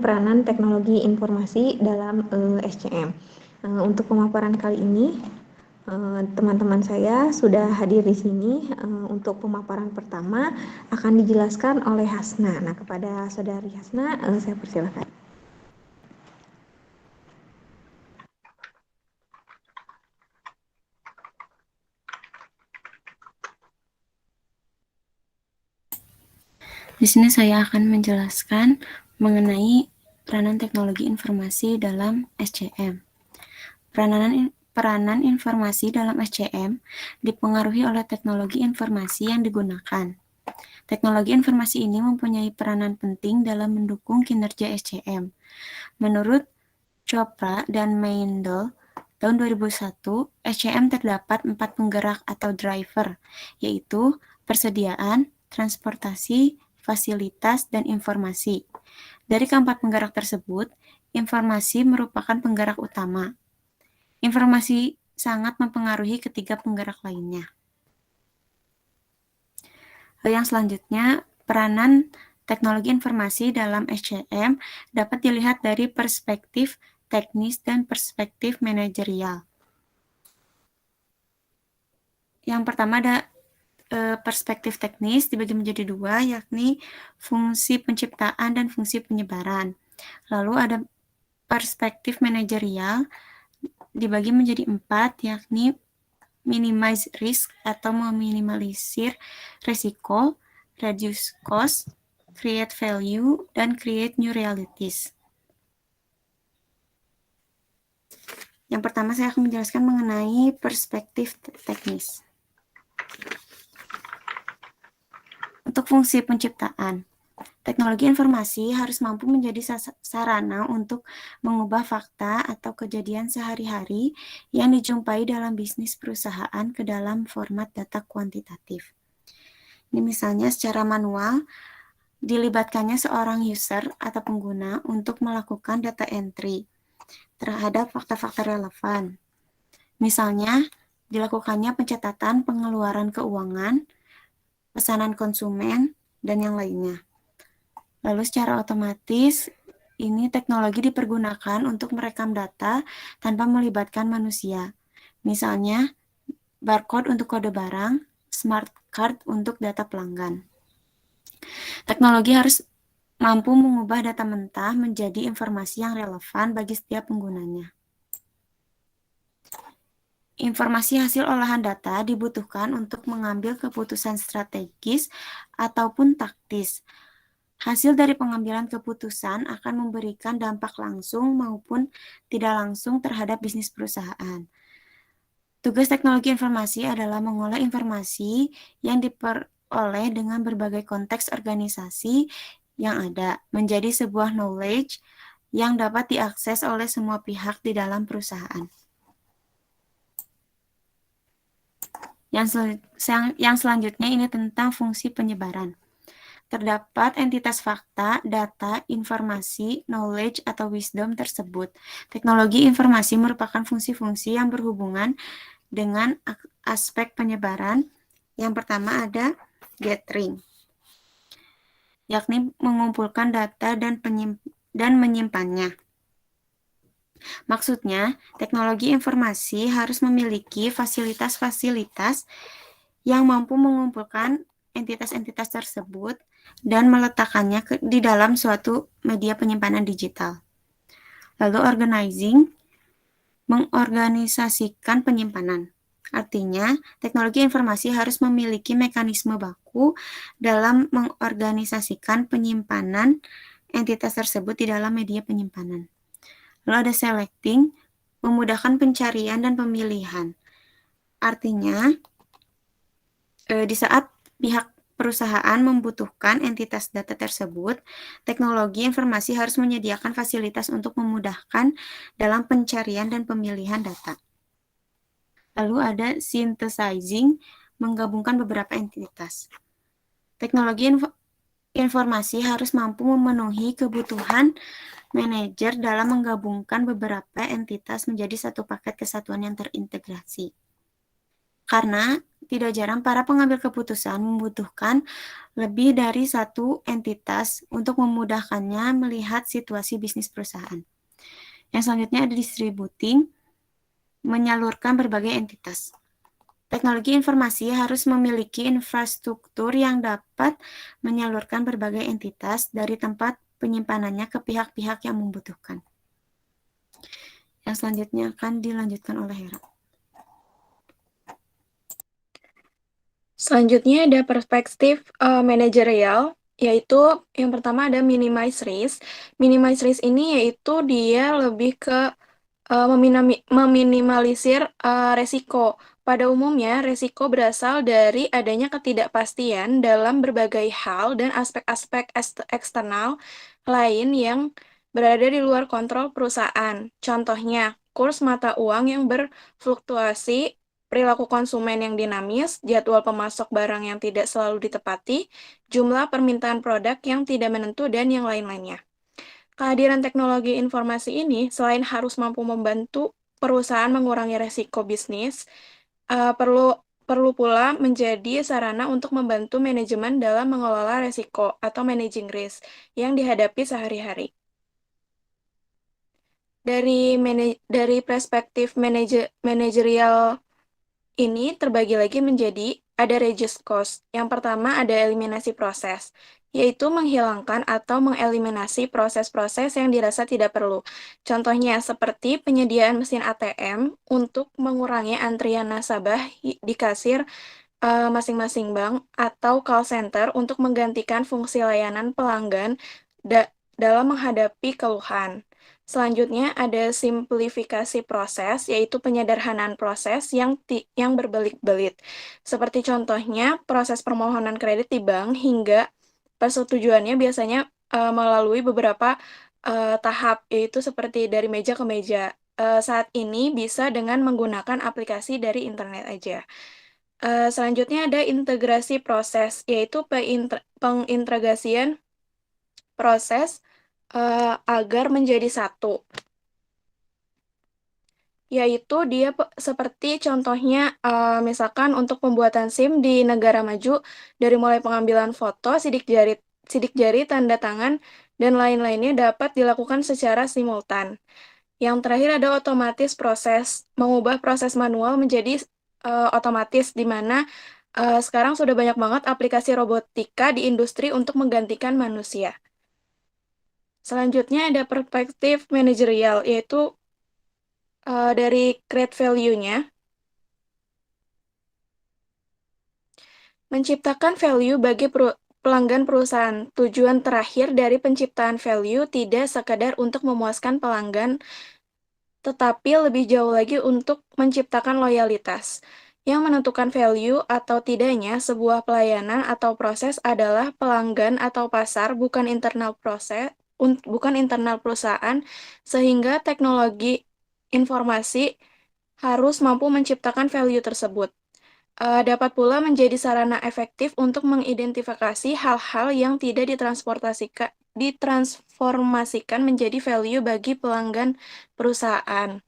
peranan teknologi informasi dalam SCM. Untuk pemaparan kali ini, teman-teman saya sudah hadir di sini. Untuk pemaparan pertama akan dijelaskan oleh Hasna. Nah, kepada Saudari Hasna, saya persilakan. Di sini saya akan menjelaskan mengenai peranan teknologi informasi dalam SCM. Peranan informasi dalam SCM dipengaruhi oleh teknologi informasi yang digunakan. Teknologi informasi ini mempunyai peranan penting dalam mendukung kinerja SCM. Menurut Chopra dan Meindl, tahun 2001, SCM terdapat 4 penggerak atau driver, yaitu persediaan, transportasi, fasilitas, dan informasi. Dari keempat penggerak tersebut, informasi merupakan penggerak utama. Informasi sangat mempengaruhi ketiga penggerak lainnya. Yang selanjutnya, peranan teknologi informasi dalam SCM dapat dilihat dari perspektif teknis dan perspektif manajerial. Yang pertama ada perspektif teknis dibagi menjadi dua, yakni fungsi penciptaan dan fungsi penyebaran. Lalu ada perspektif manajerial dibagi menjadi 4, yakni minimize risk atau meminimalisir resiko, reduce cost, create value, dan create new realities. Yang pertama saya akan menjelaskan mengenai perspektif teknis. Untuk fungsi penciptaan, teknologi informasi harus mampu menjadi sarana untuk mengubah fakta atau kejadian sehari-hari yang dijumpai dalam bisnis perusahaan ke dalam format data kuantitatif. Ini misalnya secara manual, dilibatkannya seorang user atau pengguna untuk melakukan data entry terhadap fakta-fakta relevan. Misalnya, dilakukannya pencatatan pengeluaran keuangan, pesanan konsumen, dan yang lainnya. Lalu secara otomatis, ini teknologi dipergunakan untuk merekam data tanpa melibatkan manusia. Misalnya, barcode untuk kode barang, smart card untuk data pelanggan. Teknologi harus mampu mengubah data mentah menjadi informasi yang relevan bagi setiap penggunanya. Informasi hasil olahan data dibutuhkan untuk mengambil keputusan strategis ataupun taktis. Hasil dari pengambilan keputusan akan memberikan dampak langsung maupun tidak langsung terhadap bisnis perusahaan. Tugas teknologi informasi adalah mengolah informasi yang diperoleh dengan berbagai konteks organisasi yang ada, menjadi sebuah knowledge yang dapat diakses oleh semua pihak di dalam perusahaan. Yang selanjutnya ini tentang fungsi penyebaran. Terdapat entitas fakta, data, informasi, knowledge, atau wisdom tersebut. Teknologi informasi merupakan fungsi-fungsi yang berhubungan dengan aspek penyebaran. Yang pertama ada gathering, yakni mengumpulkan data dan menyimpannya. Maksudnya, teknologi informasi harus memiliki fasilitas-fasilitas yang mampu mengumpulkan entitas-entitas tersebut dan meletakkannya di dalam suatu media penyimpanan digital. Lalu organizing, mengorganisasikan penyimpanan. Artinya, teknologi informasi harus memiliki mekanisme baku dalam mengorganisasikan penyimpanan entitas tersebut di dalam media penyimpanan. Lalu ada selecting, memudahkan pencarian dan pemilihan. Artinya, di saat pihak perusahaan membutuhkan entitas data tersebut, teknologi informasi harus menyediakan fasilitas untuk memudahkan dalam pencarian dan pemilihan data. Lalu ada synthesizing, menggabungkan beberapa entitas. Teknologi informasi harus mampu memenuhi kebutuhan manajer dalam menggabungkan beberapa entitas menjadi satu paket kesatuan yang terintegrasi. Karena tidak jarang para pengambil keputusan membutuhkan lebih dari satu entitas untuk memudahkannya melihat situasi bisnis perusahaan. Yang selanjutnya ada distributing, menyalurkan berbagai entitas. Teknologi informasi harus memiliki infrastruktur yang dapat menyalurkan berbagai entitas dari tempat penyimpanannya ke pihak-pihak yang membutuhkan. Yang selanjutnya akan dilanjutkan oleh Hera. Selanjutnya ada perspektif manajerial, yaitu yang pertama ada minimize risk. Minimize risk ini yaitu dia lebih ke meminimalisir resiko. Pada umumnya, resiko berasal dari adanya ketidakpastian dalam berbagai hal dan aspek-aspek eksternal lain yang berada di luar kontrol perusahaan. Contohnya, kurs mata uang yang berfluktuasi, perilaku konsumen yang dinamis, jadwal pemasok barang yang tidak selalu ditepati, jumlah permintaan produk yang tidak menentu, dan yang lain-lainnya. Kehadiran teknologi informasi ini, selain harus mampu membantu perusahaan mengurangi resiko bisnis, perlu pula menjadi sarana untuk membantu manajemen dalam mengelola resiko atau managing risk yang dihadapi sehari-hari. Dari perspektif manajerial ini terbagi lagi menjadi ada reduce cost. Yang pertama ada eliminasi proses, yaitu menghilangkan atau mengeliminasi proses-proses yang dirasa tidak perlu. Contohnya seperti penyediaan mesin ATM untuk mengurangi antrian nasabah di kasir masing-masing bank atau call center untuk menggantikan fungsi layanan pelanggan dalam menghadapi keluhan. Selanjutnya ada simplifikasi proses, yaitu penyederhanaan proses yang berbelit-belit. Seperti contohnya proses permohonan kredit di bank hingga persetujuannya biasanya melalui beberapa tahap, yaitu seperti dari meja ke meja. Saat ini bisa dengan menggunakan aplikasi dari internet aja. Selanjutnya ada integrasi proses, yaitu pengintegrasian proses agar menjadi satu. Yaitu dia seperti contohnya misalkan untuk pembuatan SIM di negara maju, dari mulai pengambilan foto, sidik jari, tanda tangan, dan lain-lainnya dapat dilakukan secara simultan. Yang terakhir ada otomatis proses, mengubah proses manual menjadi otomatis, di mana sekarang sudah banyak banget aplikasi robotika di industri untuk menggantikan manusia. Selanjutnya ada perspektif manajerial, yaitu dari create value-nya. Menciptakan value bagi pelanggan perusahaan. Tujuan terakhir dari penciptaan value tidak sekadar untuk memuaskan pelanggan, tetapi lebih jauh lagi untuk menciptakan loyalitas. Yang menentukan value atau tidaknya sebuah pelayanan atau proses adalah pelanggan atau pasar, bukan internal perusahaan, sehingga teknologi informasi harus mampu menciptakan value tersebut. Dapat pula menjadi sarana efektif untuk mengidentifikasi hal-hal yang tidak ditransformasikan menjadi value bagi pelanggan perusahaan.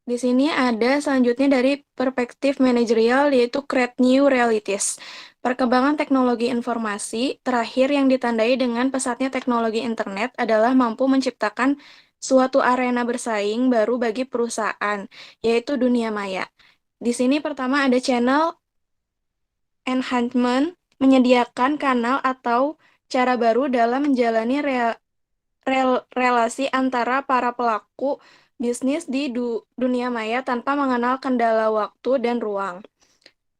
Di sini ada selanjutnya dari perspektif manajerial, yaitu create new realities. Perkembangan teknologi informasi terakhir yang ditandai dengan pesatnya teknologi internet adalah mampu menciptakan suatu arena bersaing baru bagi perusahaan, yaitu dunia maya. Di sini pertama ada channel enhancement, menyediakan kanal atau cara baru dalam menjalani relasi antara para pelaku bisnis di dunia maya tanpa mengenal kendala waktu dan ruang.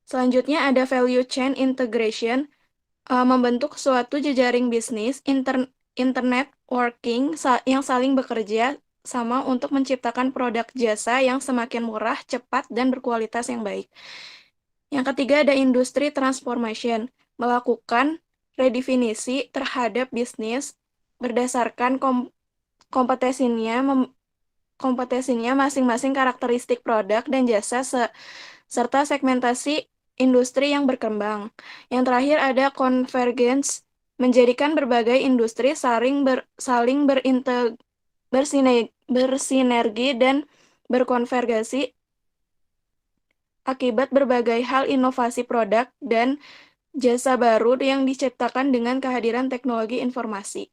Selanjutnya ada value chain integration, membentuk suatu jejaring bisnis internet working yang saling bekerja sama untuk menciptakan produk jasa yang semakin murah, cepat, dan berkualitas yang baik. Yang ketiga ada industri transformation, melakukan redefinisi terhadap bisnis berdasarkan kompetensinya masing-masing, karakteristik produk dan jasa, serta segmentasi industri yang berkembang. Yang terakhir ada convergence, menjadikan berbagai industri saling bersinergi dan berkonvergasi akibat berbagai hal inovasi produk dan jasa baru yang diciptakan dengan kehadiran teknologi informasi.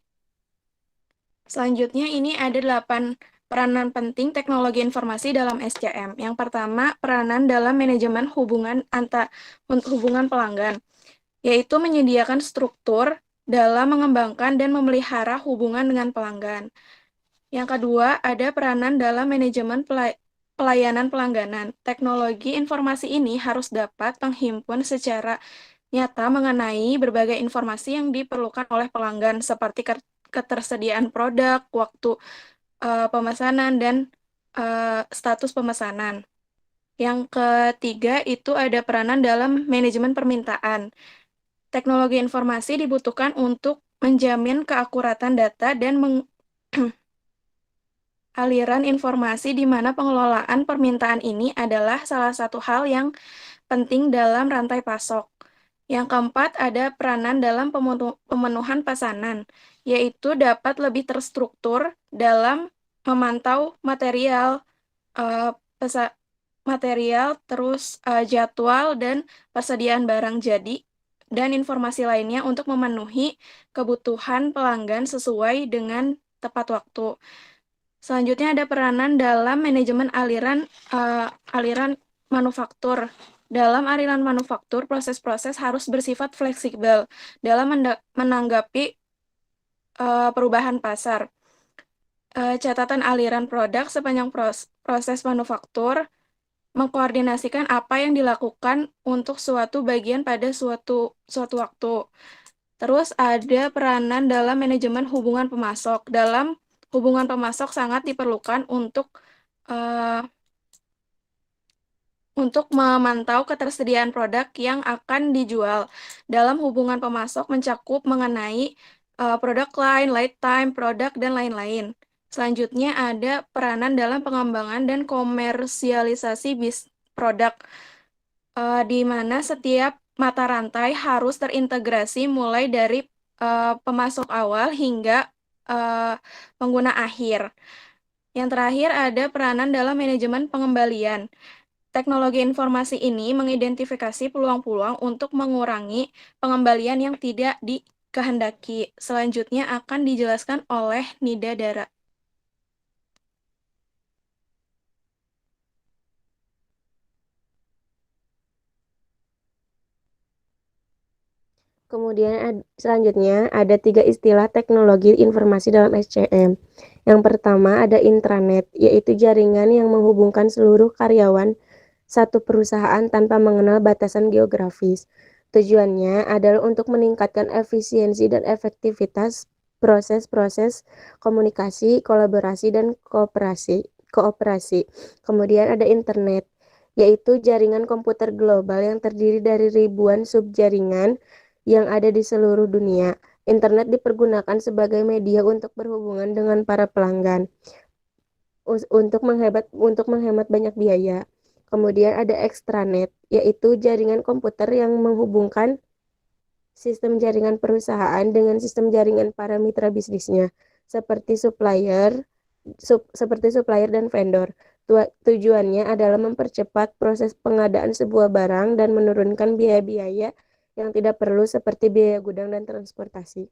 Selanjutnya ini ada 8 peranan penting teknologi informasi dalam SCM. Yang pertama, peranan dalam manajemen hubungan pelanggan, yaitu menyediakan struktur dalam mengembangkan dan memelihara hubungan dengan pelanggan. Yang kedua, ada peranan dalam manajemen pelayanan pelangganan. Teknologi informasi ini harus dapat menghimpun secara nyata mengenai berbagai informasi yang diperlukan oleh pelanggan, seperti ketersediaan produk, waktu pemesanan, dan status pemesanan. Yang ketiga itu ada peranan dalam manajemen permintaan. Teknologi informasi dibutuhkan untuk menjamin keakuratan data dan aliran informasi di mana pengelolaan permintaan ini adalah salah satu hal yang penting dalam rantai pasok. Yang keempat, ada peranan dalam pemenuhan pesanan, yaitu dapat lebih terstruktur dalam memantau material, jadwal dan persediaan barang jadi, dan informasi lainnya untuk memenuhi kebutuhan pelanggan sesuai dengan tepat waktu. Selanjutnya ada peranan dalam manajemen aliran manufaktur. Dalam aliran manufaktur, proses-proses harus bersifat fleksibel dalam menanggapi perubahan pasar. Catatan aliran produk sepanjang proses manufaktur mengkoordinasikan apa yang dilakukan untuk suatu bagian pada suatu waktu. Terus ada peranan dalam manajemen hubungan pemasok. Dalam hubungan pemasok sangat diperlukan untuk memantau ketersediaan produk yang akan dijual. Dalam hubungan pemasok mencakup mengenai produk line, lead time, produk, dan lain-lain. Selanjutnya ada peranan dalam pengembangan dan komersialisasi produk, di mana setiap mata rantai harus terintegrasi mulai dari pemasok awal hingga pengguna akhir. Yang terakhir ada peranan dalam manajemen pengembalian. Teknologi informasi ini mengidentifikasi peluang-peluang untuk mengurangi pengembalian yang tidak dikehendaki. Selanjutnya akan dijelaskan oleh Nida Dara. Kemudian selanjutnya ada 3 istilah teknologi informasi dalam SCM. Yang pertama ada intranet, yaitu jaringan yang menghubungkan seluruh karyawan satu perusahaan tanpa mengenal batasan geografis. Tujuannya adalah untuk meningkatkan efisiensi dan efektivitas proses-proses komunikasi, kolaborasi, dan kooperasi. Kemudian ada internet, yaitu jaringan komputer global yang terdiri dari ribuan subjaringan yang ada di seluruh dunia. Internet dipergunakan sebagai media untuk berhubungan dengan para pelanggan, untuk menghemat banyak biaya. Kemudian ada extranet, yaitu jaringan komputer yang menghubungkan sistem jaringan perusahaan dengan sistem jaringan para mitra bisnisnya, seperti supplier dan vendor. Tujuannya adalah mempercepat proses pengadaan sebuah barang dan menurunkan biaya-biaya yang tidak perlu seperti biaya gudang dan transportasi.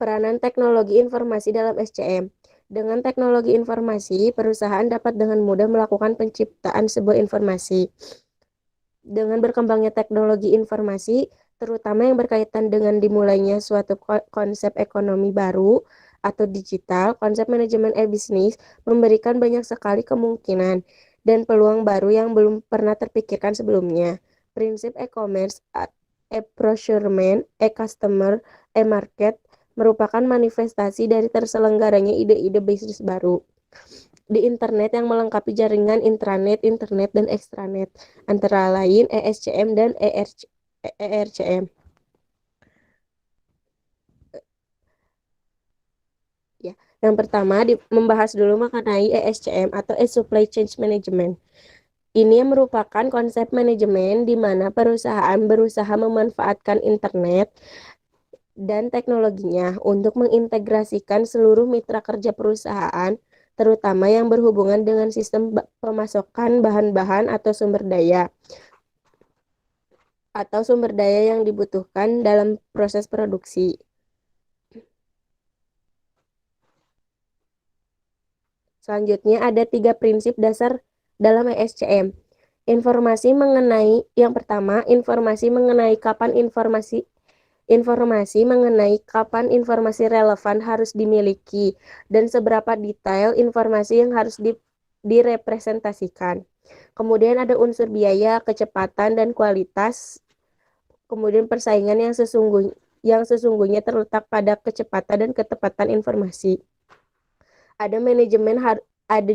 Peranan teknologi informasi dalam SCM. Dengan teknologi informasi, perusahaan dapat dengan mudah melakukan penciptaan sebuah informasi. Dengan berkembangnya teknologi informasi, terutama yang berkaitan dengan dimulainya suatu konsep ekonomi baru atau digital, konsep manajemen e-bisnis memberikan banyak sekali kemungkinan dan peluang baru yang belum pernah terpikirkan sebelumnya. Prinsip e-commerce, e-procurement, e-customer, e-market merupakan manifestasi dari terselenggaranya ide-ide bisnis baru di internet yang melengkapi jaringan intranet, internet, dan extranet, antara lain ESCM dan ERCM. Ya, yang pertama membahas dulu mengenai ESCM atau e-supply chain management. Ini merupakan konsep manajemen di mana perusahaan berusaha memanfaatkan internet dan teknologinya untuk mengintegrasikan seluruh mitra kerja perusahaan, terutama yang berhubungan dengan sistem pemasokan bahan-bahan atau sumber daya yang dibutuhkan dalam proses produksi. Selanjutnya ada 3 prinsip dasar dalam ESCM. Yang pertama, informasi mengenai kapan informasi relevan harus dimiliki dan seberapa detail informasi yang harus direpresentasikan. Kemudian ada unsur biaya, kecepatan, dan kualitas. Kemudian persaingan yang sesungguhnya terletak pada kecepatan dan ketepatan informasi. Ada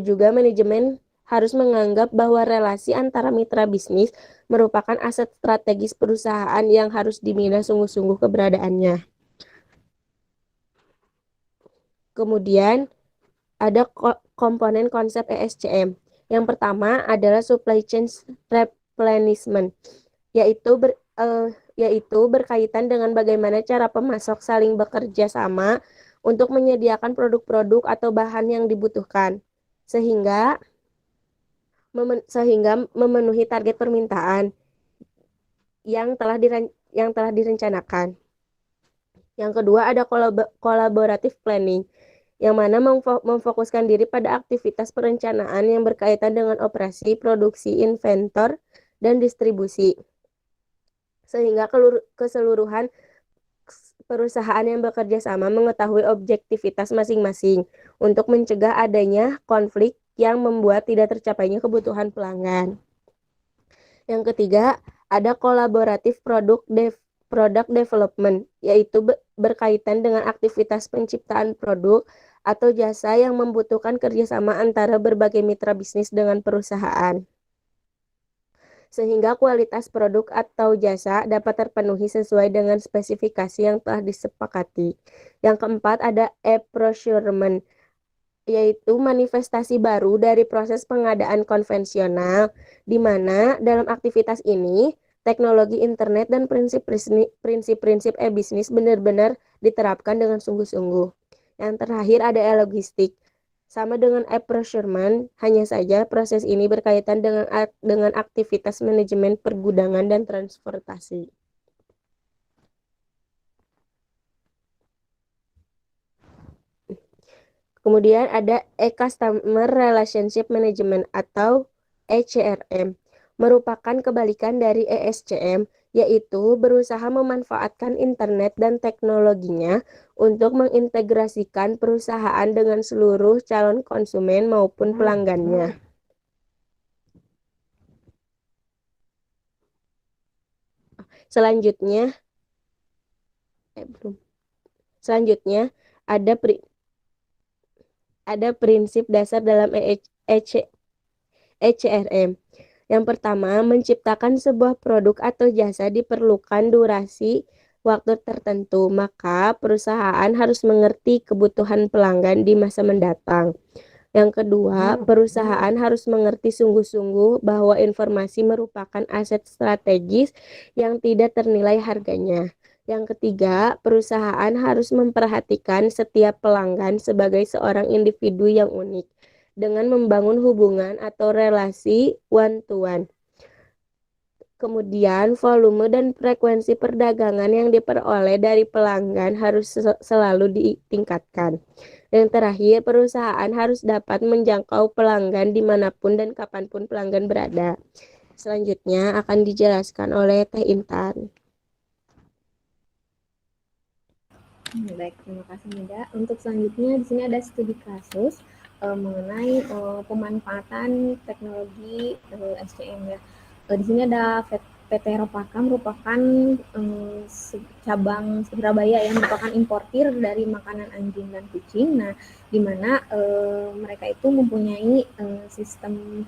juga manajemen harus menganggap bahwa relasi antara mitra bisnis merupakan aset strategis perusahaan yang harus dibina sungguh-sungguh keberadaannya. Kemudian ada komponen konsep ESCM. Yang pertama adalah supply chain replenishment, yaitu berkaitan dengan bagaimana cara pemasok saling bekerja sama untuk menyediakan produk-produk atau bahan yang dibutuhkan, sehingga memenuhi target permintaan yang telah direncanakan. Yang kedua ada collaborative planning, yang mana memfokuskan diri pada aktivitas perencanaan yang berkaitan dengan operasi, produksi, inventor, dan distribusi, sehingga keseluruhan perusahaan yang bekerja sama mengetahui objektivitas masing-masing untuk mencegah adanya konflik yang membuat tidak tercapainya kebutuhan pelanggan. Yang ketiga, ada collaborative product development, yaitu berkaitan dengan aktivitas penciptaan produk atau jasa yang membutuhkan kerjasama antara berbagai mitra bisnis dengan perusahaan, sehingga kualitas produk atau jasa dapat terpenuhi sesuai dengan spesifikasi yang telah disepakati. Yang keempat ada e-procurement, yaitu manifestasi baru dari proses pengadaan konvensional, di mana dalam aktivitas ini teknologi internet dan prinsip-prinsip e-bisnis benar-benar diterapkan dengan sungguh-sungguh. Yang terakhir ada e-logistik. Sama dengan e-procurement, hanya saja proses ini berkaitan dengan aktivitas manajemen pergudangan dan transportasi. Kemudian ada e-customer relationship management atau ECRM, merupakan kebalikan dari ESCM, yaitu berusaha memanfaatkan internet dan teknologinya untuk mengintegrasikan perusahaan dengan seluruh calon konsumen maupun pelanggannya. Selanjutnya ada prinsip dasar dalam ECRM. Yang pertama, menciptakan sebuah produk atau jasa diperlukan durasi waktu tertentu, maka perusahaan harus mengerti kebutuhan pelanggan di masa mendatang. Yang kedua, perusahaan harus mengerti sungguh-sungguh bahwa informasi merupakan aset strategis yang tidak ternilai harganya. Yang ketiga, perusahaan harus memperhatikan setiap pelanggan sebagai seorang individu yang unik, dengan membangun hubungan atau relasi one-to-one. Kemudian, volume dan frekuensi perdagangan yang diperoleh dari pelanggan harus selalu ditingkatkan. Yang terakhir, perusahaan harus dapat menjangkau pelanggan dimanapun dan kapanpun pelanggan berada. Selanjutnya akan dijelaskan oleh Teh Intan. Baik, terima kasih Mida. Untuk selanjutnya di sini ada studi kasus mengenai pemanfaatan teknologi SCM ya. Di sini ada PT Ropaka, merupakan cabang Surabaya yang merupakan importir dari makanan anjing dan kucing. Nah, di mana mereka itu mempunyai sistem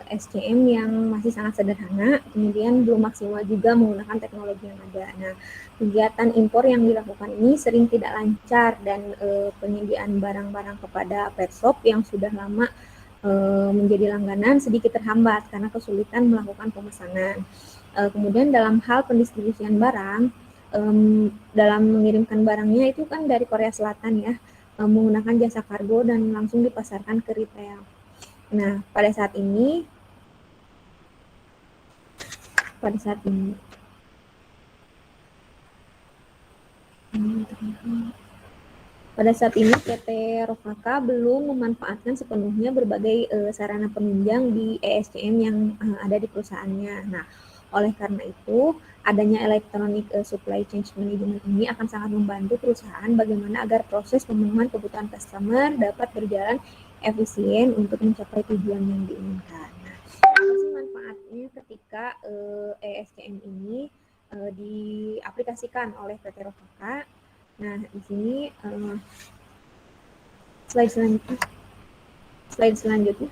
SCM yang masih sangat sederhana, kemudian belum maksimal juga menggunakan teknologi yang ada. Nah, kegiatan impor yang dilakukan ini sering tidak lancar dan penyediaan barang-barang kepada pet shop yang sudah lama menjadi langganan sedikit terhambat karena kesulitan melakukan pemesanan. Kemudian dalam hal pendistribusian barang, dalam mengirimkan barangnya itu kan dari Korea Selatan ya, menggunakan jasa kargo dan langsung dipasarkan ke retail. Nah, pada saat ini PT Rokaka belum memanfaatkan sepenuhnya berbagai sarana penunjang di ESCM yang ada di perusahaannya. Nah, oleh karena itu, adanya Electronic Supply Chain Management ini akan sangat membantu perusahaan bagaimana agar proses pemenuhan kebutuhan customer dapat berjalan efisien untuk mencapai tujuan yang diinginkan. Nah, apa sih manfaatnya ketika ESCM ini diaplikasikan oleh PT Rokaka? Nah, di sini slide selanjutnya.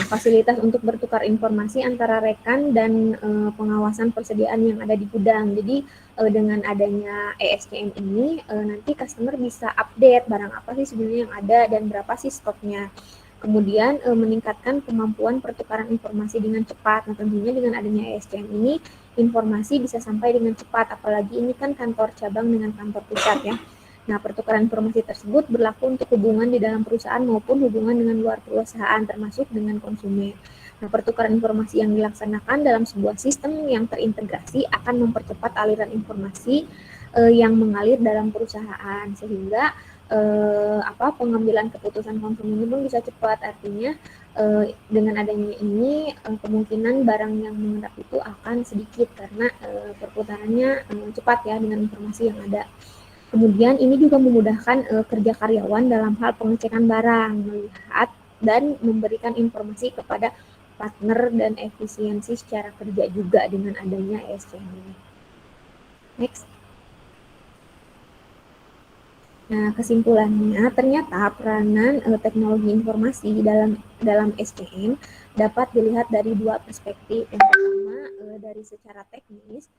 Fasilitas untuk bertukar informasi antara rekan dan pengawasan persediaan yang ada di gudang. Jadi dengan adanya ESCM ini nanti customer bisa update barang apa sih sebenarnya yang ada dan berapa sih stoknya. Kemudian meningkatkan kemampuan pertukaran informasi dengan cepat. Nah, tentunya dengan adanya ESCM ini informasi bisa sampai dengan cepat, apalagi ini kan kantor cabang dengan kantor pusat ya. Nah, pertukaran informasi tersebut berlaku untuk hubungan di dalam perusahaan maupun hubungan dengan luar perusahaan, termasuk dengan konsumen. Nah, pertukaran informasi yang dilaksanakan dalam sebuah sistem yang terintegrasi akan mempercepat aliran informasi yang mengalir dalam perusahaan, sehingga pengambilan keputusan konsumen pun bisa cepat. Artinya dengan adanya ini kemungkinan barang yang mengendap itu akan sedikit karena perputarannya cepat ya dengan informasi yang ada. Kemudian ini juga memudahkan kerja karyawan dalam hal pengecekan barang, melihat dan memberikan informasi kepada partner dan efisiensi secara kerja juga dengan adanya ESCM ini. Next. Nah, kesimpulannya ternyata peranan teknologi informasi dalam SCM dapat dilihat dari dua perspektif. Yang pertama dari secara teknis,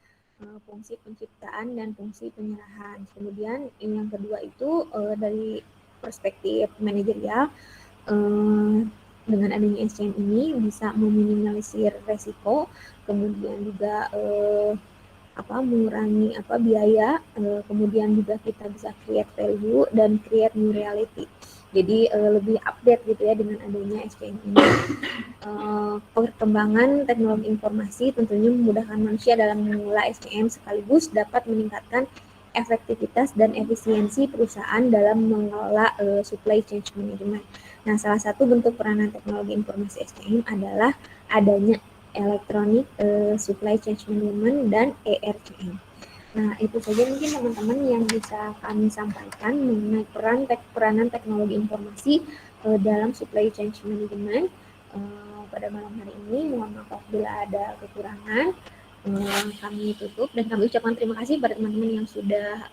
fungsi penciptaan dan fungsi penyerahan. Kemudian yang kedua itu dari perspektif manajerial, dengan adanya SCM ini bisa meminimalisir resiko, kemudian juga mengurangi biaya, kemudian juga kita bisa create value dan create new reality. Jadi lebih update gitu ya dengan adanya SCM ini. Perkembangan teknologi informasi tentunya memudahkan manusia dalam mengelola SCM sekaligus dapat meningkatkan efektivitas dan efisiensi perusahaan dalam mengelola supply chain management. Nah, salah satu bentuk peranan teknologi informasi SCM adalah adanya Electronic Supply Chain Management dan ERCM. Nah, itu saja mungkin teman-teman yang bisa kami sampaikan mengenai peranan teknologi informasi dalam supply chain management pada malam hari ini. Mohon maaf bila ada kekurangan. Kami tutup dan kami ucapkan terima kasih pada teman-teman yang sudah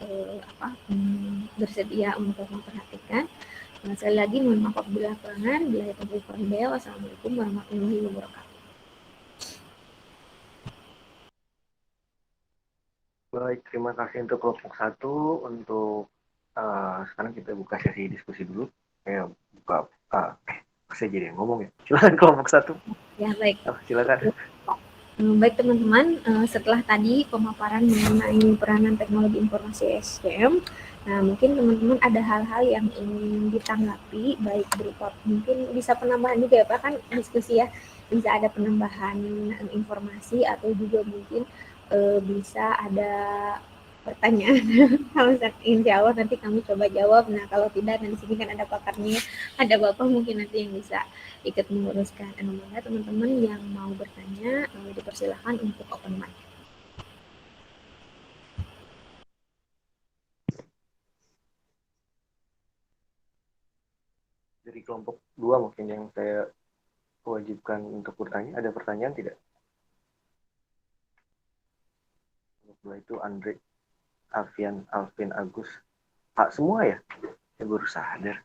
bersedia untuk memperhatikan. Sekali lagi mohon maaf bila kekurangan. Bila ada taufiq. Wassalamualaikum warahmatullahi wabarakatuh. Baik, terima kasih untuk kelompok 1. Untuk sekarang kita buka sesi diskusi dulu. Saya jadi yang ngomong ya. Silakan kelompok 1. Ya, baik. Silakan. Baik teman-teman, setelah tadi pemaparan mengenai peranan teknologi informasi SCM, nah mungkin teman-teman ada hal-hal yang ingin ditanggapi, baik berupa mungkin bisa penambahan juga ya Pak, kan diskusi ya, bisa ada penambahan informasi atau juga mungkin bisa ada pertanyaan. Kalau insya Allah nanti kami coba jawab. Nah kalau tidak, nanti sini kan ada pakarnya, ada Bapak mungkin nanti yang bisa ikut menguruskan. Maka teman-teman yang mau bertanya dipersilahkan untuk open mic. Dari kelompok 2 mungkin yang saya wajibkan untuk bertanya. Ada pertanyaan tidak? Kelompok 2 itu Andre, Alvin, Agus. Pak semua ya? Saya baru sadar.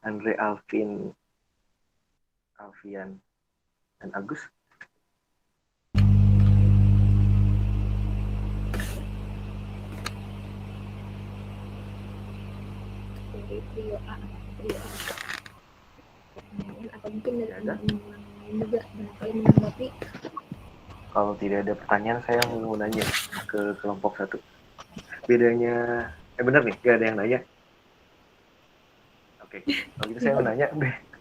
Andre, Alfian, dan Agus. Dari trio A. Atau mungkin dari teman-teman lain juga barangkali menanggapi. Kalau tidak ada pertanyaan, saya mau nanya ke kelompok satu. Bedanya, bener nih, gak ada yang nanya. Oke, kalau gitu saya mau nanya,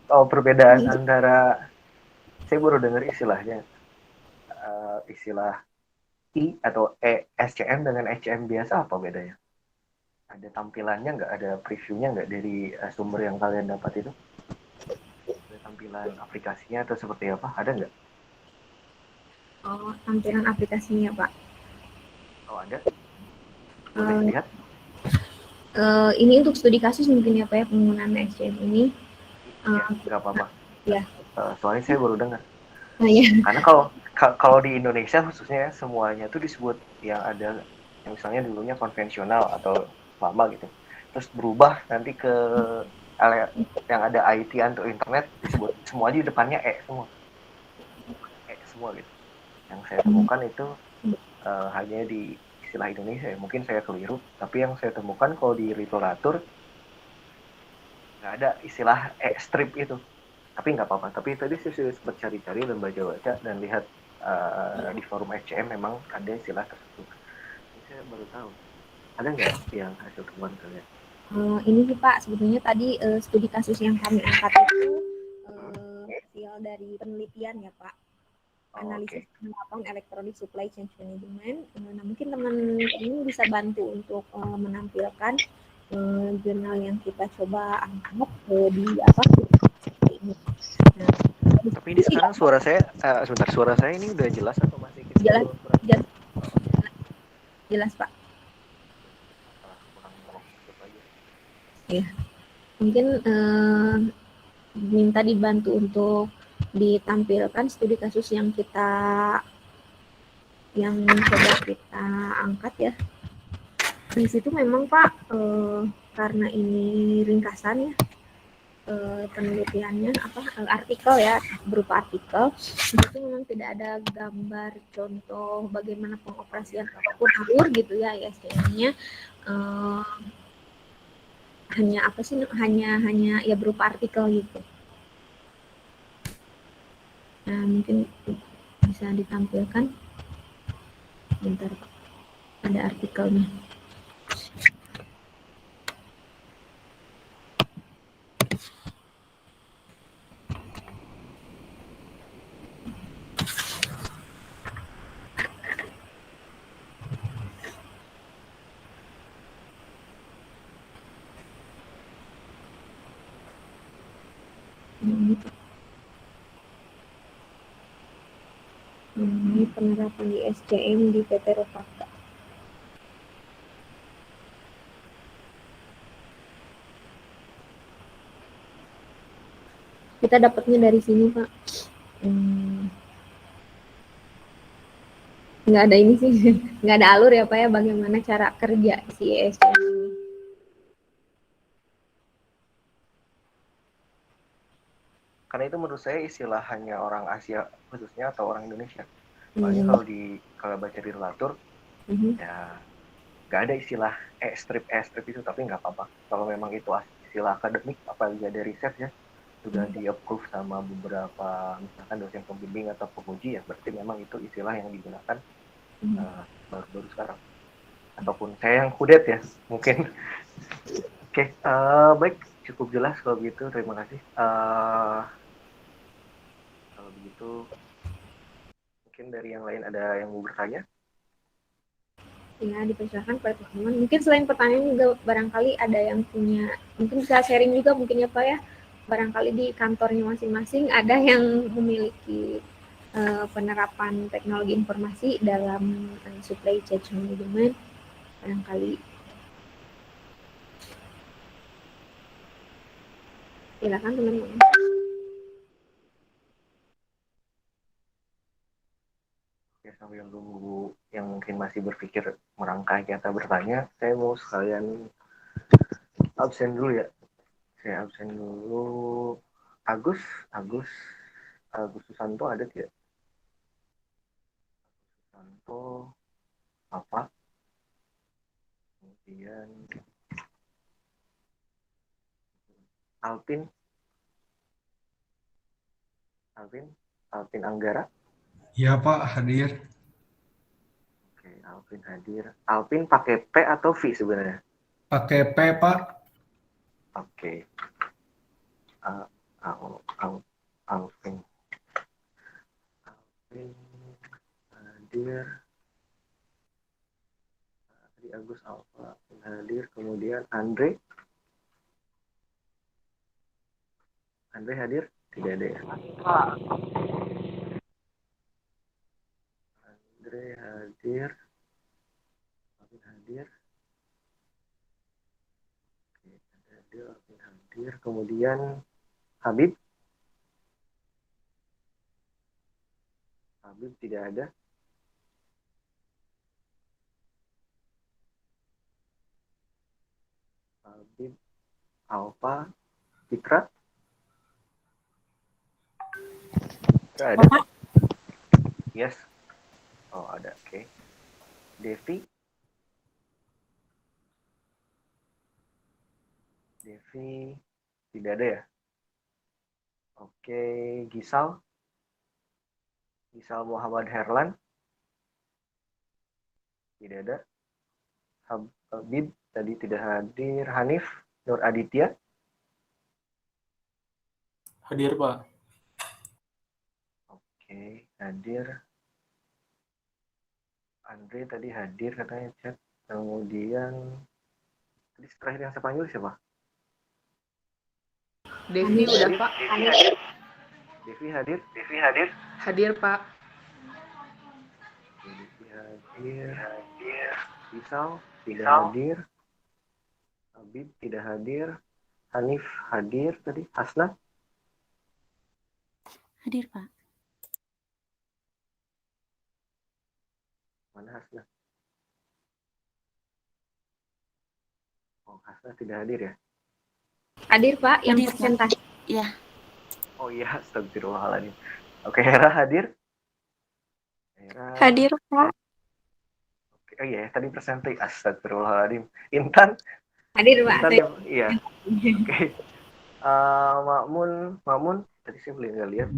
perbedaan antara, saya baru dengar istilahnya, istilah I atau SCM dengan SCM biasa, apa bedanya? Ada tampilannya nggak, ada previewnya nggak dari sumber yang kalian dapat itu? Ada tampilan aplikasinya atau seperti apa? Ada nggak? Oh, tampilan aplikasinya, Pak. Kalau ada, boleh Eh, lihat? ini untuk studi kasus mungkin ya Pak ya, penggunaan SCM ini. Ya, nggak apa-apa. Ya. Soalnya saya baru dengar. Nah, ya. Karena kalau di Indonesia khususnya semuanya tuh disebut yang ada, yang misalnya dulunya konvensional atau lama gitu. Terus berubah nanti ke yang ada IT atau internet, disebut semuanya di depannya semua. Semua gitu. Yang saya temukan itu hanya di istilah Indonesia ya. Mungkin saya keliru, tapi yang saya temukan kalau di literatur nggak ada istilah strip itu. Tapi nggak apa-apa. Tapi tadi saya sudah sempat cari-cari dan baca-baca dan lihat di forum SCM memang ada istilah tersebut. Ini saya baru tahu. Ada nggak yang hasil temuan kalian? Ini sih Pak, sebetulnya tadi studi kasus yang kami angkat itu hasil dari penelitian ya Pak. Analisis penerapan electronic supply chain management. Nah, mungkin teman-teman bisa bantu untuk menampilkan jurnal yang kita coba angkat di apa ini. Nah, tapi ini sekarang suara saya sebentar, suara saya ini udah jelas atau masih jelas, jelas, jelas Pak. Kurang aja. Ya, mungkin minta dibantu untuk ditampilkan studi kasus yang coba kita angkat ya. Di situ memang Pak, karena ini ringkasan ya, penelitiannya artikel ya, berupa artikel, itu memang tidak ada gambar contoh bagaimana pengoperasian apapun alur gitu ya ISDN-nya. Hanya apa sih, hanya ya berupa artikel gitu. Nah, mungkin bisa ditampilkan. Bentar Pak, ada artikelnya. Ini penerapan di SCM di PT Rofaka. Kita dapatnya dari sini Pak. Nggak ada ini sih, nggak ada alur ya Pak ya, bagaimana cara kerja si SCM ini. Karena itu menurut saya istilah hanya orang Asia khususnya atau orang Indonesia. Soalnya kalau baca di literatur ya nggak ada istilah strip itu, tapi nggak apa-apa. Kalau memang itu istilah akademik, apalagi ada riset ya, sudah di-approve sama beberapa misalkan dosen pembimbing atau penguji ya, berarti memang itu istilah yang digunakan baru-baru sekarang. Ataupun saya yang kudet ya, mungkin. Oke, baik, cukup jelas kalau begitu, terima kasih. Kalau begitu, mungkin dari yang lain ada yang mau bertanya? Ya, dipersilakan Pak teman-teman. Mungkin selain pertanyaan juga barangkali ada yang punya, mungkin bisa sharing juga mungkin ya Pak ya. Barangkali di kantornya masing-masing ada yang memiliki penerapan teknologi informasi dalam supply chain management. Barangkali silakan teman-teman. Ya, sambil nunggu yang mungkin masih berpikir merangkai kata bertanya, saya mau sekalian absen dulu ya. Saya absen dulu. Agus, Agus, Agus Susanto ada tidak? Susanto, apa? Kemudian Alvin, Alvin Anggara, Iya Pak, hadir. Oke, Alvin hadir. Alvin pakai P atau V sebenarnya? Pakai P Pak. Oke. Al- Alvin. Alvin hadir. Tadi Agus Alfa Alvin hadir. Kemudian Andre. Andre hadir? Tidak ada ya? Andre hadir. Alvin hadir. Oke, hadir. Alvin hadir. Kemudian Habib. Habib tidak ada. Habib. Alfa. Fitra. Fitra ada? Bapak, Yes. Oh, ada. Oke. Devi. Devi tidak ada ya? Oke, Gisal. Gisal Muhammad Herlan. Tidak ada. Habib tadi tidak hadir. Hanif Nur Aditya. Hadir, Pak. Oke, hadir. Andre tadi hadir katanya chat. Kemudian tadi terakhir yang saya panggil siapa? Devi udah Pak. Devi hadir. Devi hadir. Hadir Pak. Devi hadir. Gisal tidak hadir. Habib tidak hadir. Hanif hadir tadi. Hasna hadir Pak. mana Hasna? Oh, Hasna tidak hadir ya? Hadir Pak, yang Hadir, Pak. presentasi. Iya, Oh iya, astagfirullahaladzim. Oke, Hera hadir? Hera. Hadir, Pak. Oke, oh iya, tadi presentasi. Astagfirullahaladzim. Intan? Hadir Pak. Intan ya? Iya. Oke. Makmun. Tadi saya belum nggak lihat.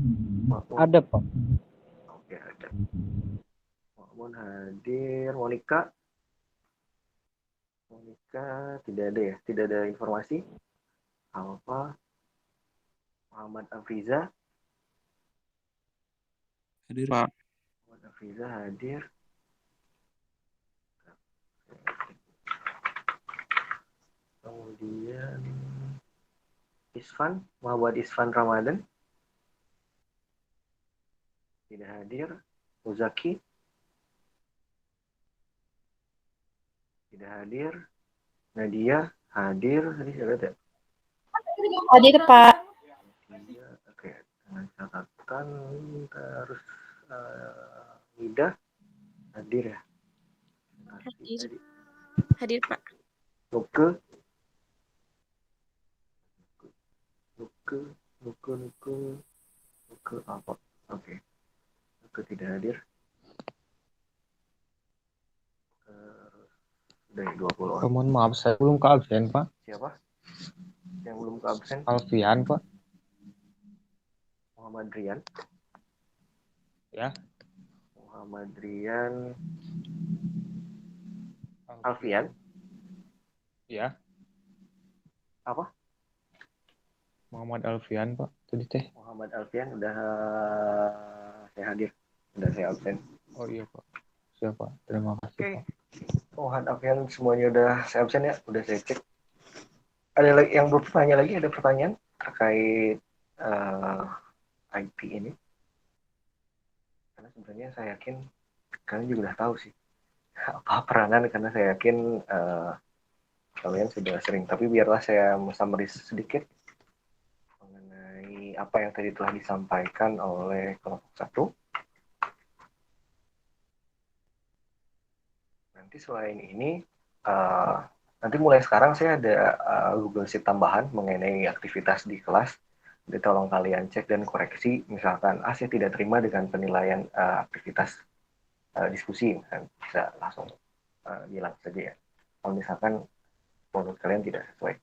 Makmun. Ada Pak. Oke, ada. Makmun hadir. Monica tidak ada ya? Tidak ada informasi. Alfa. Muhammad Afriza. Hadir, Pak. Muhammad Afriza hadir. Kemudian Isfan, Muhammad Isfan Ramadan tidak hadir. Muzaki tidak hadir. Nadia hadir. Tadi saya lihat ya. Hadir Pak. Nadia, oke. Dengan catatan kita harus Nida hadir ya. Hadir. Tadi Hadir, Pak. Nuke apa? Oke. Nuke tidak hadir. Dari 20 orang. Mohon maaf, saya belum ke absen, Pak. Siapa? Yang belum ke absen? Alfian, Pak. Muhammad Rian. Ya. Muhammad Rian. Alfian. Ya. Apa? Muhammad Alfian, Pak. Tadi teh. Muhammad Alfian udah saya hadir. Udah saya absen. Oh iya, Pak. Siap, Pak. Terima kasih, Oke. Pak. Muhammad Alfian semuanya udah saya absen ya. Udah saya cek. Ada lagi yang bertanya lagi? Ada pertanyaan terkait IP ini? Karena sebenarnya saya yakin kalian juga udah tahu sih apa peranan, karena saya yakin kalian sudah sering. Tapi biarlah saya summary sedikit mengenai apa yang tadi telah disampaikan oleh kelompok 1. Nanti selain ini, nanti mulai sekarang saya ada Google Sheet tambahan mengenai aktivitas di kelas. Jadi tolong kalian cek dan koreksi. Misalkan, saya tidak terima dengan penilaian aktivitas diskusi, bisa langsung bilang saja ya. Kalau misalkan menurut kalian tidak sesuai.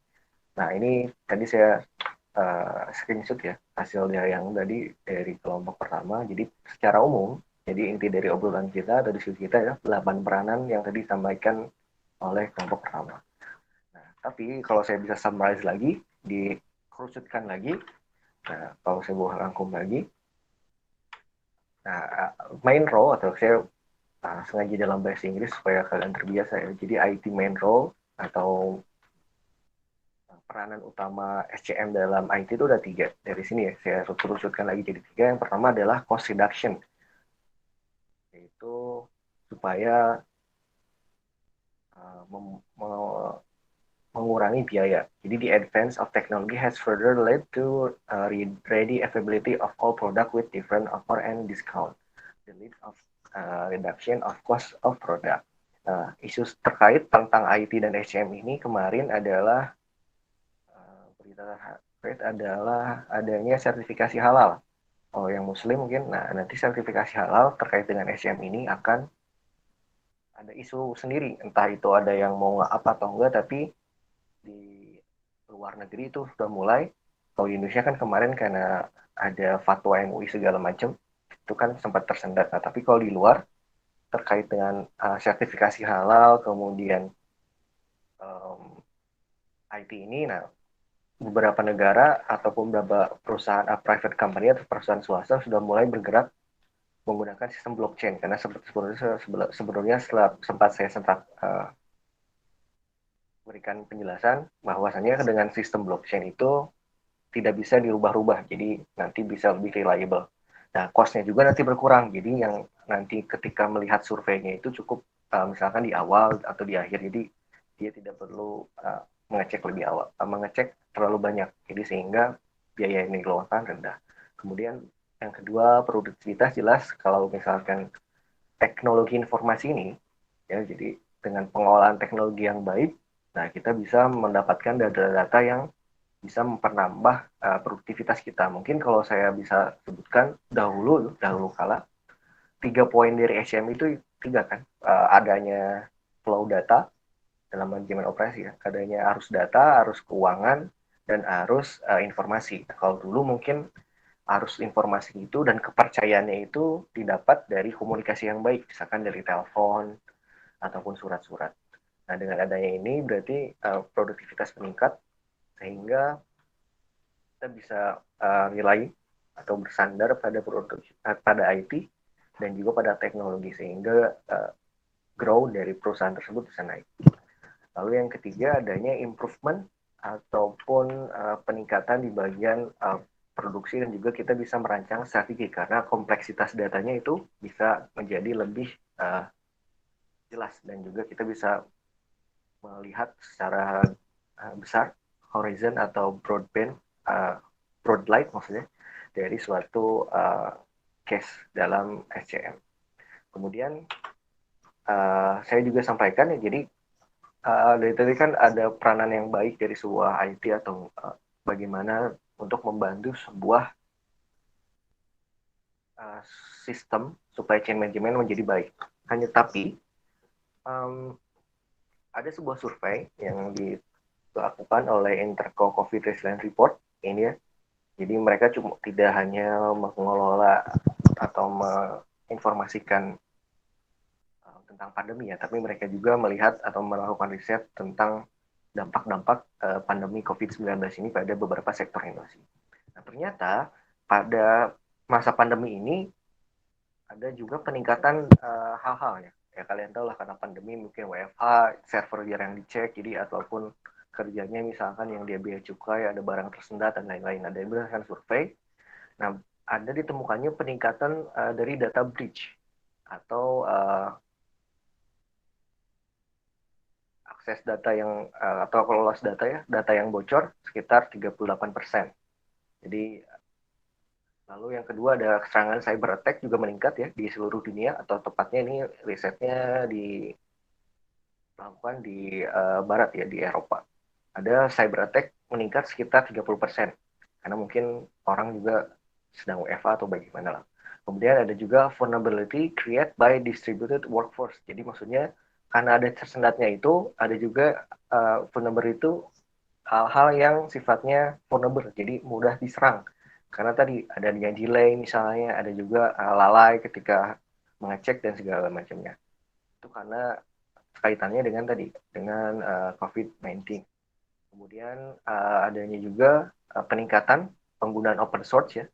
Nah, ini tadi saya screenshot ya hasilnya yang tadi dari kelompok pertama. Jadi secara umum Jadi inti dari obrolan kita atau diskusi kita ya 8 peranan yang tadi disampaikan oleh kelompok pertama. Nah, tapi kalau saya bisa summarize lagi, dikerucutkan lagi, nah kalau saya boleh rangkum lagi, nah main role atau saya sengaja dalam bahasa Inggris supaya kalian terbiasa ya. Jadi IT main role atau peranan utama SCM dalam IT itu ada 3. Dari sini ya, saya rusutkan lagi jadi 3. Yang pertama adalah cost reduction, yaitu supaya mengurangi biaya. Jadi the advance of technology has further led to ready availability of all product with different offer and discount. The lead of reduction of cost of product. Isu terkait tentang IT dan SCM ini kemarin adalah adanya sertifikasi halal. Oh, yang Muslim mungkin, nah nanti sertifikasi halal terkait dengan SCM ini akan ada isu sendiri. Entah itu ada yang mau apa atau enggak, tapi di luar negeri itu sudah mulai. Kalau di Indonesia kan kemarin karena ada fatwa MUI segala macam, itu kan sempat tersendat. Nah, tapi kalau di luar terkait dengan sertifikasi halal, kemudian IT ini, nah beberapa negara ataupun beberapa perusahaan private company atau perusahaan swasta sudah mulai bergerak menggunakan sistem blockchain karena sebelumnya sempat saya berikan penjelasan bahwasannya dengan sistem blockchain itu tidak bisa dirubah-rubah, jadi nanti bisa lebih reliable. Nah, cost-nya juga nanti berkurang, jadi yang nanti ketika melihat surveinya itu cukup misalkan di awal atau di akhir, jadi dia tidak perlu mengecek lebih awal, mengecek terlalu banyak, jadi sehingga biaya yang dikeluarkan rendah. Kemudian yang kedua, produktivitas jelas kalau misalkan teknologi informasi ini, ya jadi dengan pengolahan teknologi yang baik, nah kita bisa mendapatkan data-data yang bisa memperambah produktivitas kita. Mungkin kalau saya bisa sebutkan dahulu kala 3 poin dari SCM itu 3 kan, adanya flow data dalam manajemen operasi ya, adanya arus data, arus keuangan, dan arus informasi. Kalau dulu mungkin arus informasi itu dan kepercayaannya itu didapat dari komunikasi yang baik, misalkan dari telepon ataupun surat-surat. Nah, dengan adanya ini berarti produktivitas meningkat, sehingga kita bisa rely atau bersandar pada IT dan juga pada teknologi, sehingga grow dari perusahaan tersebut bisa naik. Lalu yang ketiga, adanya improvement ataupun peningkatan di bagian produksi, dan juga kita bisa merancang strategi karena kompleksitas datanya itu bisa menjadi lebih jelas, dan juga kita bisa melihat secara besar horizon atau broadlight maksudnya dari suatu case dalam SCM. Kemudian saya juga sampaikan ya, jadi dari tadi kan ada peranan yang baik dari sebuah IT atau bagaimana untuk membantu sebuah sistem supply chain management menjadi baik. Hanya tapi ada sebuah survei yang dilakukan oleh Interco COVID Resilience Report ini ya. Jadi mereka cuma tidak hanya mengelola atau menginformasikan tentang pandemi ya, tapi mereka juga melihat atau melakukan riset tentang dampak-dampak pandemi COVID-19 ini pada beberapa sektor inovasi. Nah, ternyata pada masa pandemi ini ada juga peningkatan hal-hal ya. Ya kalian tahu lah, karena pandemi mungkin WFH, server jarang dicek, jadi ataupun kerjanya misalkan yang dia biaya cukai, ada barang tersendat dan lain-lain. Ada yang berdasarkan survei. Nah, ada ditemukannya peningkatan dari data breach atau akses data yang atau loss data ya, data yang bocor sekitar 38%. Jadi lalu yang kedua ada serangan cyber attack juga meningkat ya di seluruh dunia, atau tepatnya ini risetnya dilakukan di barat ya, di Eropa. Ada cyber attack meningkat sekitar 30%, karena mungkin orang juga sedang WFH atau bagaimana lah. Kemudian ada juga vulnerability created by distributed workforce. Jadi maksudnya karena ada tersendatnya itu, ada juga vulnerable itu hal-hal yang sifatnya vulnerable, jadi mudah diserang. Karena tadi ada yang delay misalnya, ada juga lalai ketika mengecek dan segala macamnya. Itu karena kaitannya dengan COVID-19. Kemudian adanya juga peningkatan penggunaan open source ya,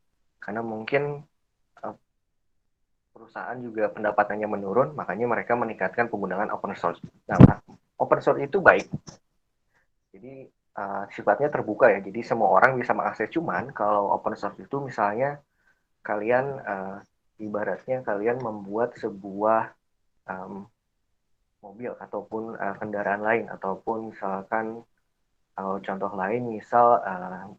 karena mungkin perusahaan juga pendapatannya menurun, makanya mereka meningkatkan penggunaan open source. Nah, open source itu baik, jadi sifatnya terbuka ya, jadi semua orang bisa mengakses. Cuman kalau open source itu misalnya kalian ibaratnya kalian membuat sebuah mobil ataupun kendaraan lain, ataupun misalkan contoh lain misal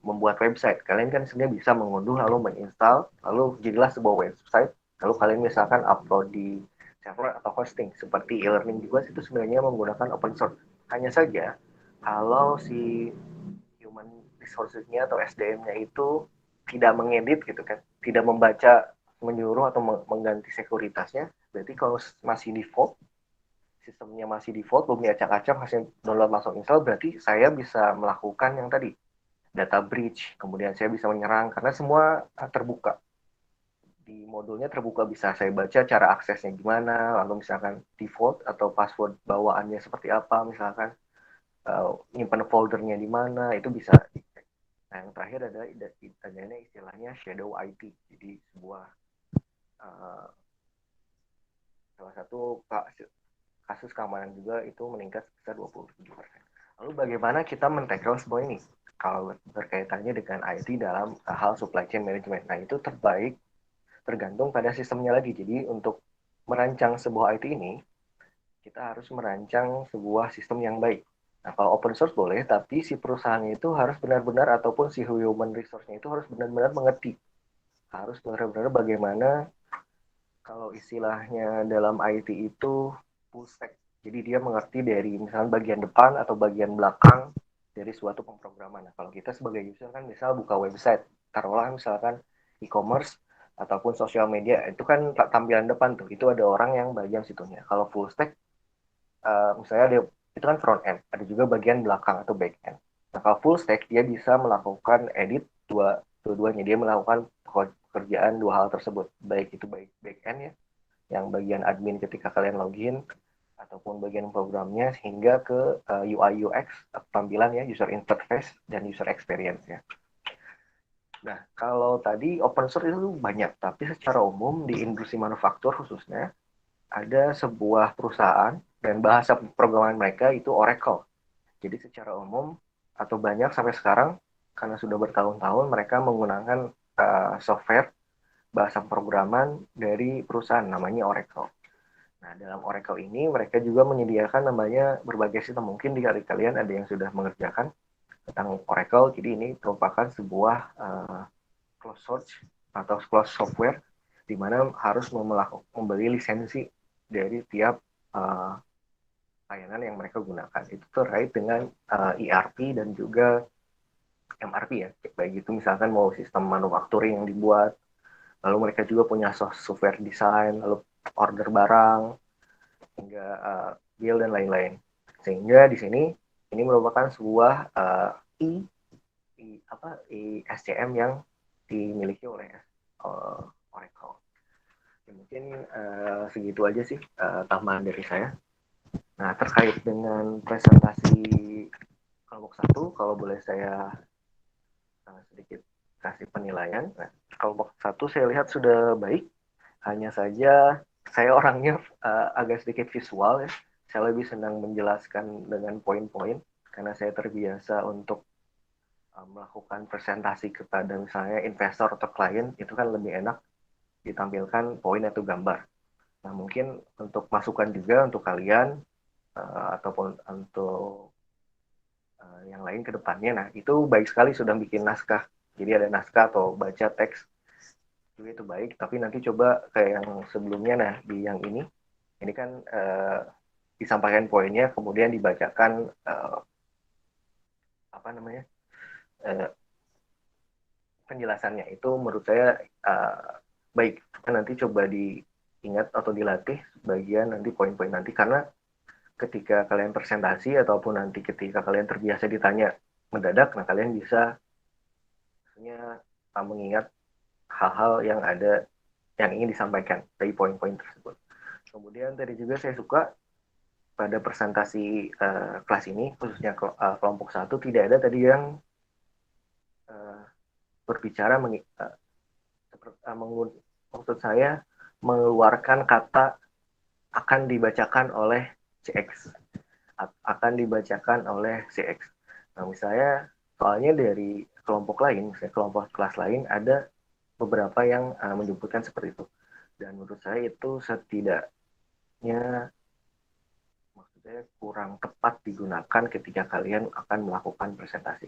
membuat website. Kalian kan sebenarnya bisa mengunduh lalu menginstal, lalu jadilah sebuah website, lalu kalian misalkan upload di server atau hosting. Seperti e-learning juga itu sebenarnya menggunakan open source. Hanya saja kalau si human resources-nya atau SDM-nya itu tidak mengedit gitu kan, tidak membaca menyeluruh atau mengganti sekuritasnya, berarti kalau masih default, sistemnya masih default, belum diacak-acak, hasil download langsung install, berarti saya bisa melakukan yang tadi, data breach, kemudian saya bisa menyerang, karena semua terbuka. Di modulnya terbuka, bisa saya baca cara aksesnya gimana, lalu misalkan default atau password bawaannya seperti apa, misalkan nyimpan foldernya di mana, itu bisa dicek. Nah, yang terakhir adalah adanya istilahnya shadow IT, jadi sebuah salah satu kasus keamanan juga itu meningkat sebesar 27%. Lalu bagaimana kita men-tackle semua ini? Kalau berkaitannya dengan IT dalam hal supply chain management. Nah, itu tergantung pada sistemnya lagi. Jadi untuk merancang sebuah IT ini, kita harus merancang sebuah sistem yang baik. Nah, kalau open source boleh, tapi si perusahaannya itu harus benar-benar, ataupun si human resource-nya itu harus benar-benar mengerti. Harus benar-benar bagaimana, kalau istilahnya dalam IT itu full stack. Jadi dia mengerti dari misalnya bagian depan atau bagian belakang dari suatu pemrograman. Nah, kalau kita sebagai user kan misal buka website, taruhlah misalkan e-commerce ataupun sosial media, itu kan tampilan depan tuh, itu ada orang yang bagian situnya. Kalau full stack, misalnya ada, itu kan front end, ada juga bagian belakang atau back end. Nah, kalau full stack dia bisa melakukan edit dua-duanya, dia melakukan pekerjaan dua hal tersebut, baik itu back end ya, yang bagian admin ketika kalian login, ataupun bagian programnya hingga ke UI UX, tampilan ya, user interface dan user experience ya. Nah, kalau tadi open source itu banyak, tapi secara umum di industri manufaktur khususnya ada sebuah perusahaan dan bahasa programan mereka itu Oracle. Jadi secara umum atau banyak sampai sekarang, karena sudah bertahun-tahun mereka menggunakan software bahasa programan dari perusahaan namanya Oracle. Nah, dalam Oracle ini mereka juga menyediakan namanya berbagai sistem. Mungkin di kalian ada yang sudah mengerjakan tentang Oracle. Jadi ini merupakan sebuah closed source atau closed software di mana harus membeli lisensi dari tiap layanan yang mereka gunakan. Itu terkait dengan ERP dan juga MRP ya. Baik itu misalkan mau sistem manufacturing yang dibuat, lalu mereka juga punya software design, lalu order barang, hingga bill dan lain-lain. Sehingga di sini ini merupakan sebuah SCM yang dimiliki oleh Oracle. Ya, mungkin segitu aja sih tambahan dari saya. Nah, terkait dengan presentasi kelompok 1, kalau boleh saya sedikit kasih penilaian. Nah, kelompok 1 saya lihat sudah baik, hanya saja saya orangnya agak sedikit visual ya. Saya lebih senang menjelaskan dengan poin-poin karena saya terbiasa untuk melakukan presentasi kepada misalnya investor atau klien, itu kan lebih enak ditampilkan poin atau gambar. Nah, mungkin untuk masukan juga untuk kalian ataupun untuk yang lain ke depannya. Nah, itu baik sekali sudah bikin naskah. Jadi ada naskah atau baca teks juga itu baik, tapi nanti coba kayak yang sebelumnya, nah di yang ini kan disampaikan poinnya, kemudian dibacakan penjelasannya. Itu menurut saya baik. Nanti coba diingat atau dilatih bagian nanti poin-poin nanti, karena ketika kalian presentasi ataupun nanti ketika kalian terbiasa ditanya mendadak, nah kalian bisa mengingat hal-hal yang yang ingin disampaikan dari poin-poin tersebut. Kemudian tadi juga saya suka pada presentasi kelas ini, khususnya kelompok 1, tidak ada tadi yang berbicara maksud saya mengeluarkan kata akan dibacakan oleh CX, akan dibacakan oleh CX. Nah, misalnya soalnya dari kelompok lain, misalnya kelompok kelas lain, ada beberapa yang menyebutkan seperti itu. Dan menurut saya itu setidaknya maksudnya kurang tepat digunakan ketika kalian akan melakukan presentasi.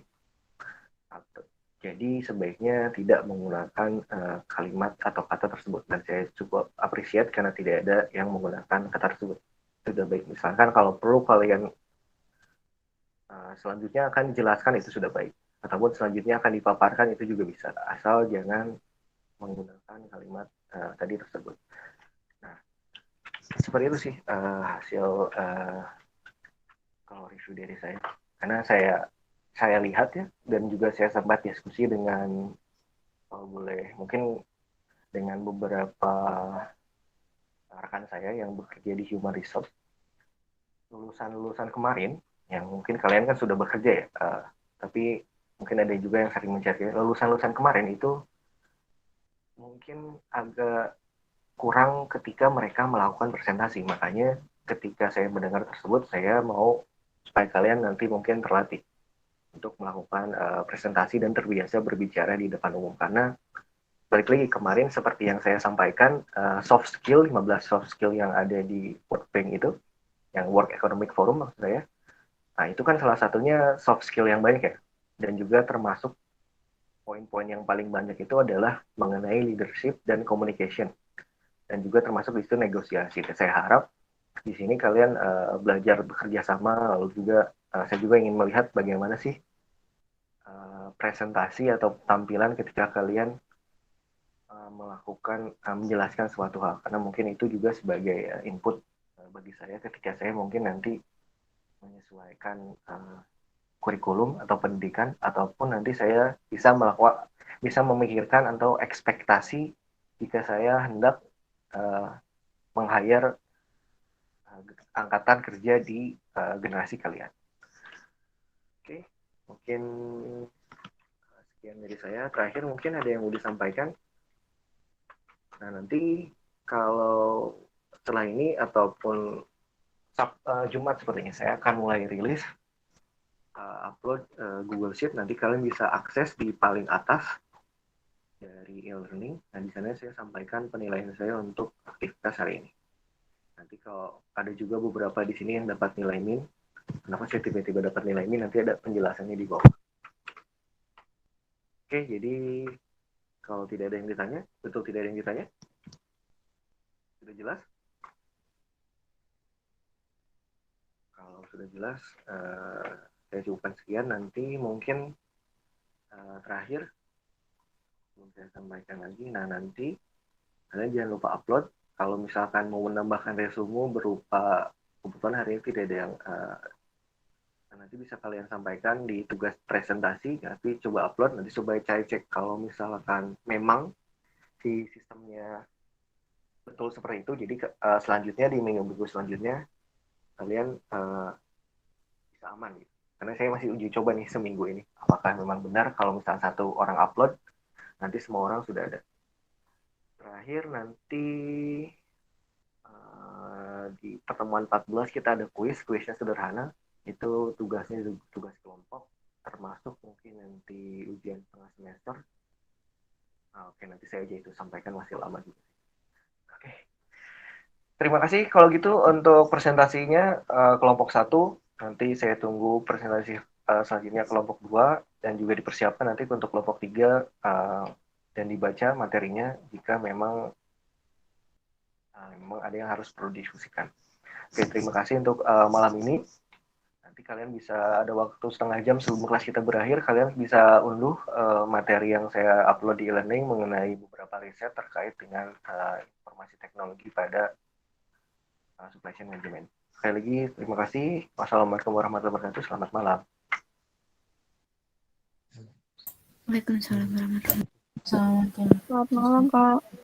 Jadi sebaiknya tidak menggunakan kalimat atau kata tersebut. Dan saya cukup appreciate karena tidak ada yang menggunakan kata tersebut. Sudah baik. Misalkan kalau perlu kalian selanjutnya akan dijelaskan, itu sudah baik. Ataupun selanjutnya akan dipaparkan, itu juga bisa. Asal jangan menggunakan kalimat tadi tersebut. Nah, seperti itu sih hasil kalau review dari saya. Karena saya lihat ya, dan juga saya sempat diskusi dengan, kalau boleh, mungkin dengan beberapa rekan saya yang bekerja di Human Resource. Lulusan-lulusan kemarin, yang mungkin kalian kan sudah bekerja ya, tapi mungkin ada juga yang sering mencari. Lulusan-lulusan kemarin itu mungkin agak kurang ketika mereka melakukan presentasi. Makanya ketika saya mendengar tersebut, saya mau supaya kalian nanti mungkin terlatih untuk melakukan presentasi dan terbiasa berbicara di depan umum. Karena balik lagi kemarin seperti yang saya sampaikan, soft skill, 15 soft skill yang ada di World Bank itu, yang World Economic Forum maksud saya, nah itu kan salah satunya soft skill yang banyak ya. Dan juga termasuk poin-poin yang paling banyak itu adalah mengenai leadership dan communication. Dan juga termasuk di situ negosiasi. Dan saya harap di sini kalian belajar bekerja sama, lalu juga saya juga ingin melihat bagaimana sih presentasi atau tampilan ketika kalian melakukan menjelaskan suatu hal, karena mungkin itu juga sebagai input bagi saya ketika saya mungkin nanti menyesuaikan kurikulum atau pendidikan, ataupun nanti saya bisa memikirkan atau ekspektasi jika saya hendak meng-hire angkatan kerja di generasi kalian. Oke, mungkin sekian dari saya. Terakhir mungkin ada yang mau disampaikan. Nah, nanti kalau setelah ini ataupun Jumat sepertinya saya akan mulai rilis upload Google Sheet. Nanti kalian bisa akses di paling atas dari e-learning. Nah, di sana saya sampaikan penilaian saya untuk aktivitas hari ini. Nanti kalau ada juga beberapa di sini yang dapat nilai min, kenapa saya tiba-tiba dapat nilai min, nanti ada penjelasannya di bawah. Oke, jadi kalau tidak ada yang ditanya, betul tidak ada yang ditanya? Sudah jelas? Kalau sudah jelas, saya cukupkan sekian. Nanti mungkin terakhir, belum saya sampaikan lagi. Nah, nanti kalian jangan lupa upload. Kalau misalkan mau menambahkan resume berupa, kebetulan hari ini tidak ada yang nanti bisa kalian sampaikan di tugas presentasi, tapi coba upload, nanti coba cek kalau misalkan memang si sistemnya betul seperti itu, jadi selanjutnya di minggu selanjutnya kalian bisa aman gitu. Karena saya masih uji coba nih seminggu ini, apakah memang benar kalau misalnya satu orang upload, nanti semua orang sudah ada. Terakhir nanti di pertemuan 14 kita ada kuisnya sederhana. Itu tugasnya tugas kelompok, termasuk mungkin nanti ujian tengah semester. Oke, nanti saya aja itu sampaikan, masih lama juga. Oke. Terima kasih kalau gitu untuk presentasinya kelompok 1. Nanti saya tunggu presentasi selanjutnya kelompok 2, dan juga dipersiapkan nanti untuk kelompok 3 dan dibaca materinya jika memang ada yang harus perlu didiskusikan. Oke, terima kasih untuk malam ini. Nanti kalian bisa ada waktu setengah jam sebelum kelas kita berakhir, kalian bisa unduh materi yang saya upload di e-learning mengenai beberapa riset terkait dengan informasi teknologi pada supply chain management. Sekali lagi, terima kasih. Wassalamualaikum warahmatullahi wabarakatuh. Selamat malam. Waalaikumsalam warahmatullahi wabarakatuh. Selamat malam, Kak.